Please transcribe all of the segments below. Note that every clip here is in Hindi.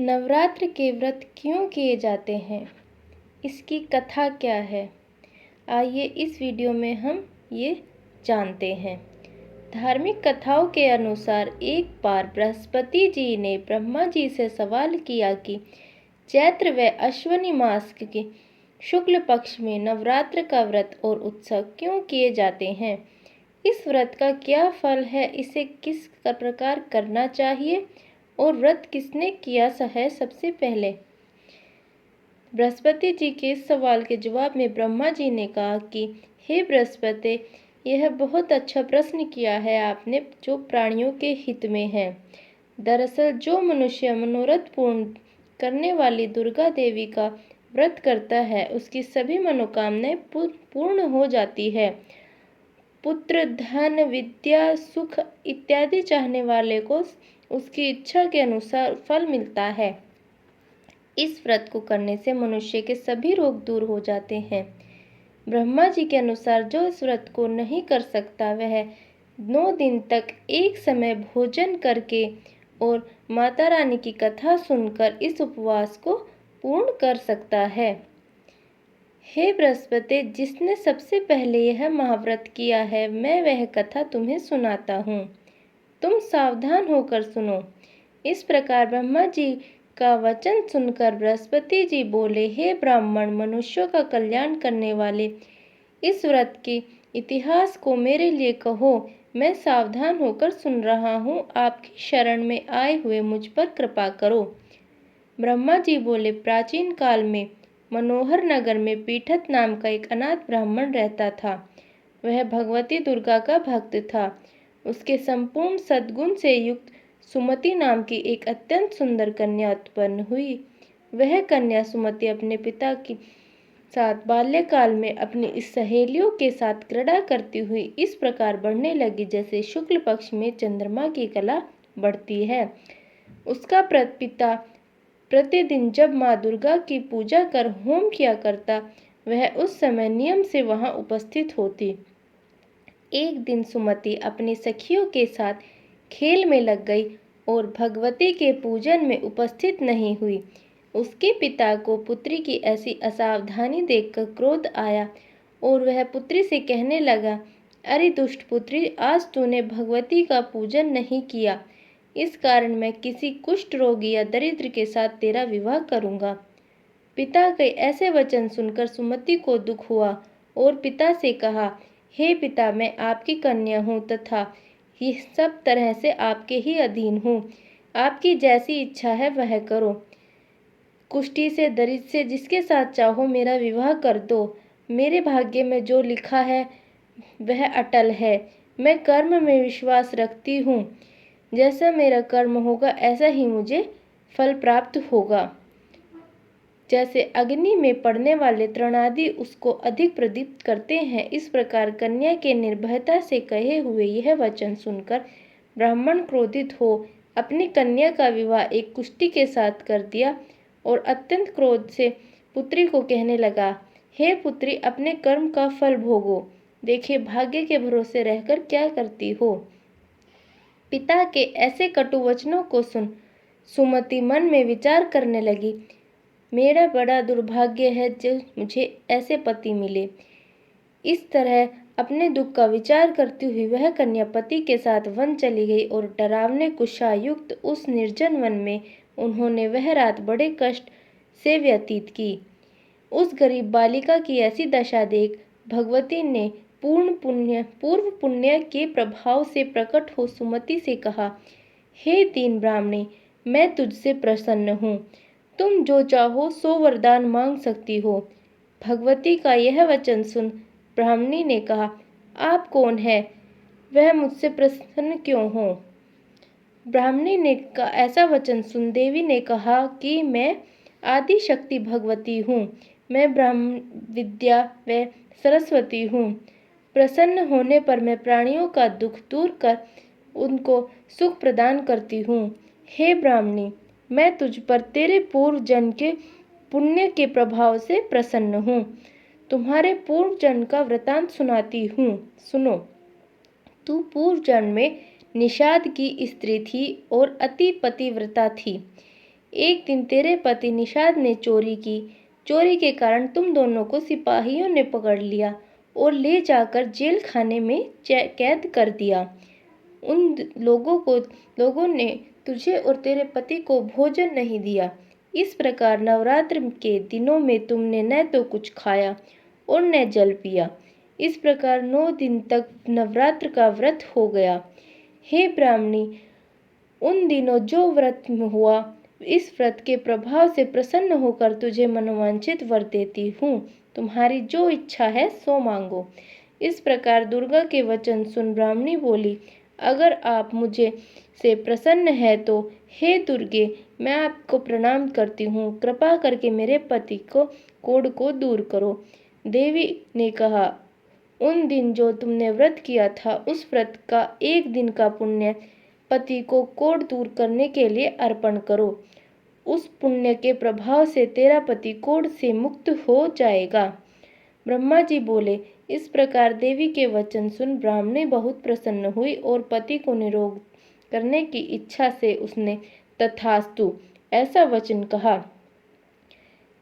नवरात्र के व्रत क्यों किए जाते हैं? इसकी कथा क्या है? आइए इस वीडियो में हम ये जानते हैं। धार्मिक कथाओं के अनुसार एक बार बृहस्पति जी ने ब्रह्मा जी से सवाल किया कि चैत्र व अश्विनी मास के शुक्ल पक्ष में नवरात्र का व्रत और उत्सव क्यों किए जाते हैं? इस व्रत का क्या फल है? इसे किस प्रकार करना चाहिए और व्रत किसने किया है सबसे पहले? बृहस्पति जी के इस सवाल के जवाब में ब्रह्मा जी ने कहा कि हे बृहस्पति, यह बहुत अच्छा प्रश्न किया है आपने, जो प्राणियों के हित में है। दरअसल जो मनुष्य मनोरथ पूर्ण करने वाली दुर्गा देवी का व्रत करता है, उसकी सभी मनोकामनाएं पूर्ण हो जाती है। पुत्र, धन, विद्या, सुख इत्यादि चाहने वाले को उसकी इच्छा के अनुसार फल मिलता है। इस व्रत को करने से मनुष्य के सभी रोग दूर हो जाते हैं। ब्रह्मा जी के अनुसार जो इस व्रत को नहीं कर सकता, वह 9 दिन तक एक समय भोजन करके और माता रानी की कथा सुनकर इस उपवास को पूर्ण कर सकता है। हे बृहस्पति, जिसने सबसे पहले यह महाव्रत किया है, मैं वह कथा तुम्हें सुनाता हूँ। तुम सावधान होकर सुनो। इस प्रकार ब्रह्मा जी का वचन सुनकर बृहस्पति जी बोले, हे ब्राह्मण, मनुष्यों का कल्याण करने वाले इस व्रत के इतिहास को मेरे लिए कहो। मैं सावधान होकर सुन रहा हूँ। आपकी शरण में आए हुए मुझ पर कृपा करो। ब्रह्मा जी बोले, प्राचीन काल में मनोहर नगर में पीठत नाम का एक अनाथ ब्राह्मण रहता था। वह भगवती दुर्गा का भक्त था। उसके संपूर्ण सद्गुण से युक्त सुमति नाम की एक अत्यंत सुंदर कन्या उत्पन्न हुई। वह कन्या सुमति अपने पिता के साथ बाल्यकाल में अपनी सहेलियों के साथ क्रीड़ा करती हुई इस प्रकार बढ़ने लगी, जैसे शुक्ल पक्ष में चंद्रमा की कला बढ़ती है। उसका पिता प्रतिदिन जब माँ दुर्गा की पूजा कर होम किया करता, वह उस समय नियम से वहां उपस्थित होती। एक दिन सुमति अपनी सखियों के साथ खेल में लग गई और भगवती के पूजन में उपस्थित नहीं हुई। उसके पिता को पुत्री की ऐसी असावधानी देखकर क्रोध आया और वह पुत्री से कहने लगा, अरे दुष्ट पुत्री, आज तूने भगवती का पूजन नहीं किया। इस कारण मैं किसी कुष्ठ रोगी या दरिद्र के साथ तेरा विवाह करूंगा। पिता के ऐसे वचन सुनकर सुमति को दुख हुआ और पिता से कहा, हे पिता, मैं आपकी कन्या हूँ तथा ये सब तरह से आपके ही अधीन हूँ। आपकी जैसी इच्छा है वह करो। कुष्ठी से, दरिद्र से, जिसके साथ चाहो मेरा विवाह कर दो। मेरे भाग्य में जो लिखा है वह अटल है। मैं कर्म में विश्वास रखती हूँ। जैसा मेरा कर्म होगा ऐसा ही मुझे फल प्राप्त होगा। जैसे अग्नि में पड़ने वाले तृणादि उसको अधिक प्रदीप्त करते हैं, इस प्रकार कन्या के निर्भयता से कहे हुए यह वचन सुनकर ब्राह्मण क्रोधित हो अपनी कन्या का विवाह एक कुष्ठी के साथ कर दिया और अत्यंत क्रोध से पुत्री को कहने लगा, हे पुत्री, अपने कर्म का फल भोगो। देखिए भाग्य के भरोसे रहकर क्या करती हो। पिता के ऐसे कटु वचनों को सुन सुमति मन में विचार करने लगी, मेरा बड़ा दुर्भाग्य है जो मुझे ऐसे पति मिले। इस तरह अपने दुख का विचार करती हुई वह कन्या पति के साथ वन चली गई और डरावने कुशायुक्त उस निर्जन वन में उन्होंने वह रात बड़े कष्ट से व्यतीत की। उस गरीब बालिका की ऐसी दशा देख भगवती ने पूर्व पुण्य के प्रभाव से प्रकट हो सुमति से कहा, हे दीन ब्राह्मणी, मैं तुझसे प्रसन्न हूँ। तुम जो चाहो सो वरदान मांग सकती हो। भगवती का यह वचन सुन ब्राह्मणी ने कहा, आप कौन है? वह मुझसे प्रसन्न क्यों हो? ब्राह्मणी ने ऐसा वचन सुन देवी ने कहा कि मैं आदि शक्ति भगवती हूँ। मैं ब्रह्म विद्या व सरस्वती हूँ। प्रसन्न होने पर मैं प्राणियों का दुख दूर कर उनको सुख प्रदान करती हूँ। हे ब्राह्मणी, मैं तुझ पर तेरे पूर्व जन्म के पुण्य के प्रभाव से प्रसन्न हूँ। तुम्हारे पूर्व जन्म का वृतांत सुनाती हूँ, सुनो। तू पूर्व जन्म में निषाद की स्त्री थी और अति पतिव्रता थी। एक दिन तेरे पति निषाद ने चोरी की। चोरी के कारण तुम दोनों को सिपाहियों ने पकड़ लिया और ले जाकर जेल खाने में कैद कर दिया। उन लोगों ने तुझे और तेरे पति को भोजन नहीं दिया। इस प्रकार नवरात्र के दिनों में तुमने न तो कुछ खाया और न जल पिया। इस प्रकार 9 दिन तक नवरात्र का व्रत हो गया। हे ब्राह्मणी, उन दिनों जो व्रत हुआ, इस व्रत के प्रभाव से प्रसन्न होकर तुझे मनोवांछित वर देती हूँ। तुम्हारी जो इच्छा है सो मांगो। इस प्रकार दुर्गा के वचन सुन ब्राह्मणी बोली, अगर आप मुझे से प्रसन्न है तो हे दुर्गे, मैं आपको प्रणाम करती हूँ। कृपा करके मेरे पति को कोढ़ को दूर करो। देवी ने कहा, उन दिन जो तुमने व्रत किया था, उस व्रत का 1 दिन का पुण्य पति को कोढ़ दूर करने के लिए अर्पण करो। उस पुण्य के प्रभाव से तेरा पति कोढ़ से मुक्त हो जाएगा। ब्रह्मा जी बोले, इस प्रकार देवी के वचन सुन ब्राह्मणी बहुत प्रसन्न हुई और पति को निरोग करने की इच्छा से उसने तथास्तु ऐसा वचन कहा।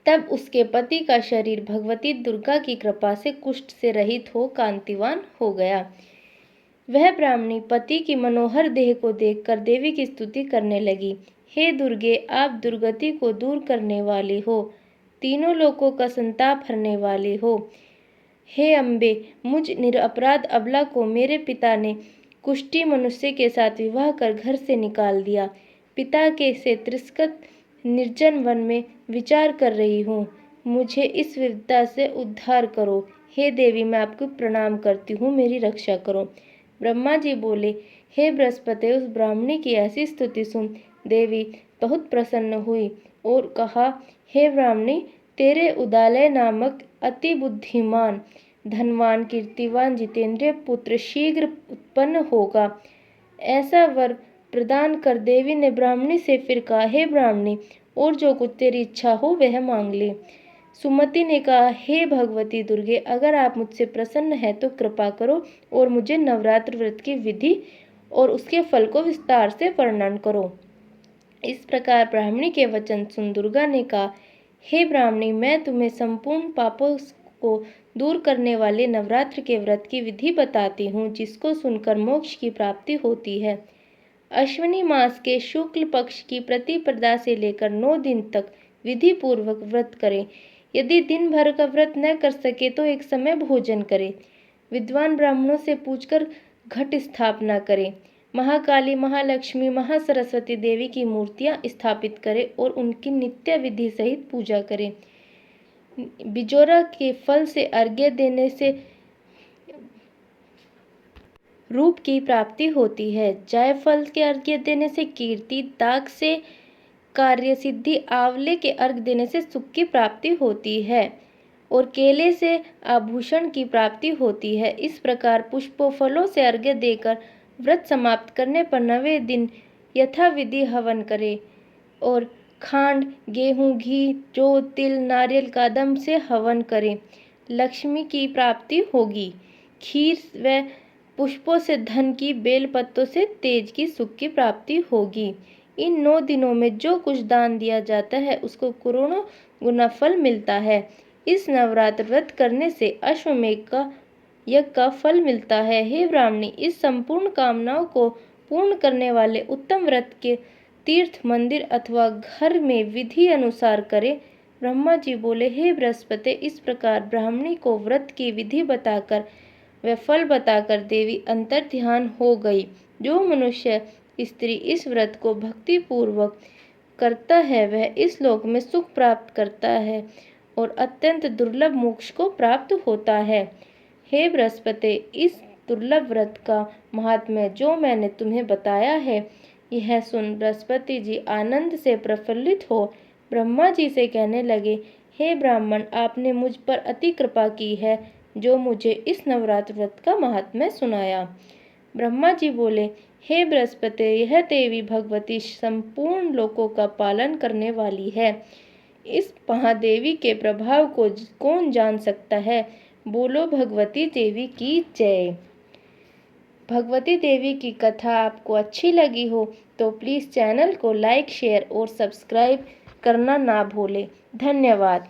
तब उसके पति का शरीर भगवती दुर्गा की कृपा से कुष्ठ से रहित हो कांतिवान हो गया। वह ब्राह्मणी पति की मनोहर देह को देखकर देवी की स्तुति करने लगी। हे दुर्गे, आप दुर्गति को दूर करने वाली हो, तीनों लोकों का संताप हरने वाली हो। हे अम्बे, मुझ निरपराध अबला को मेरे पिता ने कुष्ठी मनुष्य के साथ विवाह कर घर से निकाल दिया। पिता के से तिरस्कृत निर्जन वन में विचार कर रही हूँ। मुझे इस विपदा से उद्धार करो। हे देवी, मैं आपको प्रणाम करती हूँ, मेरी रक्षा करो। ब्रह्मा जी बोले, हे बृहस्पति, उस ब्राह्मणी की ऐसी स्तुति सुन देवी बहुत प्रसन्न हुई और कहा, हे ब्राह्मणी, तेरे उदालय नामक अति बुद्धिमान, धनवान, कीर्तिवान, जितेंद्रिय पुत्र शीघ्र उत्पन्न होगा। ऐसा वर प्रदान कर। देवी ने ब्राह्मणी से फिर कहा, हे ब्राह्मणी, और जो कुछ तेरी इच्छा हो वह मांग ले। सुमति ने कहा, हे भगवती दुर्गे, अगर आप मुझसे प्रसन्न हैं तो कृपा करो और मुझे नवरात्र व्रत की विधि और उसके फल को विस्तार से वर्णन करो। इस प्रकार ब्राह्मणी के वचन सुन दुर्गा ने कहा, हे ब्राह्मणी, मैं तुम्हें संपूर्ण पापों को दूर करने वाले नवरात्र के व्रत की विधि बताती हूँ, जिसको सुनकर मोक्ष की प्राप्ति होती है। अश्विनी मास के शुक्ल पक्ष की प्रतिपदा से लेकर 9 दिन तक विधि पूर्वक व्रत करें। यदि दिन भर का व्रत न कर सके तो एक समय भोजन करें। विद्वान ब्राह्मणों से पूछकर घट स्थापना करें। महाकाली, महालक्ष्मी, महासरस्वती देवी की मूर्तियां स्थापित करें और उनकी नित्य विधि सहित पूजा करें। बिजोरा के फल से अर्घ्य देने से रूप की प्राप्ति होती है। जायफल के अर्घ्य देने से कीर्ति, दाग से कार्य सिद्धि, आंवले के अर्घ्य देने से सुख की प्राप्ति होती है और केले से आभूषण की प्राप्ति होती है। इस प्रकार पुष्पों, फलों से अर्घ्य देकर व्रत समाप्त करने पर 9वें दिन यथाविधि हवन करें और खांड, गेहूं, घी, जौ, तिल, नारियल, कदम से हवन करें। लक्ष्मी की प्राप्ति होगी। खीर व पुष्पों से धन की, बेल पत्तों से तेज की, सुख की प्राप्ति होगी। इन 9 दिनों में जो कुछ दान दिया जाता है उसको करोड़ों गुना फल मिलता है। इस नवरात्र व्रत करने से अश्वमेघ का यज्ञ का फल मिलता है। हे ब्राह्मणी, इस संपूर्ण कामनाओं को पूर्ण करने वाले उत्तम व्रत के तीर्थ, मंदिर अथवा घर में विधि अनुसार करें। ब्रह्मा जी बोले, हे बृहस्पति, इस प्रकार ब्राह्मणी को व्रत की विधि बताकर व फल बताकर देवी अंतर ध्यान हो गई। जो मनुष्य स्त्री इस व्रत को भक्ति पूर्वक करता है वह इस लोक में सुख प्राप्त करता है और अत्यंत दुर्लभ मोक्ष को प्राप्त होता है। हे बृहस्पति, इस दुर्लभ व्रत का महात्म्य जो मैंने तुम्हें बताया है, यह सुन बृहस्पति जी आनंद से प्रफुल्लित हो ब्रह्मा जी से कहने लगे, हे ब्राह्मण, आपने मुझ पर अति कृपा की है जो मुझे इस नवरात्र व्रत का महात्म्य सुनाया। ब्रह्मा जी बोले, हे बृहस्पति, यह देवी भगवती संपूर्ण लोकों का पालन करने वाली है। इस महादेवी के प्रभाव को कौन जान सकता है। बोलो भगवती देवी की जय। भगवती देवी की कथा आपको अच्छी लगी हो तो प्लीज़ चैनल को लाइक शेयर और सब्सक्राइब करना ना भूलें। धन्यवाद।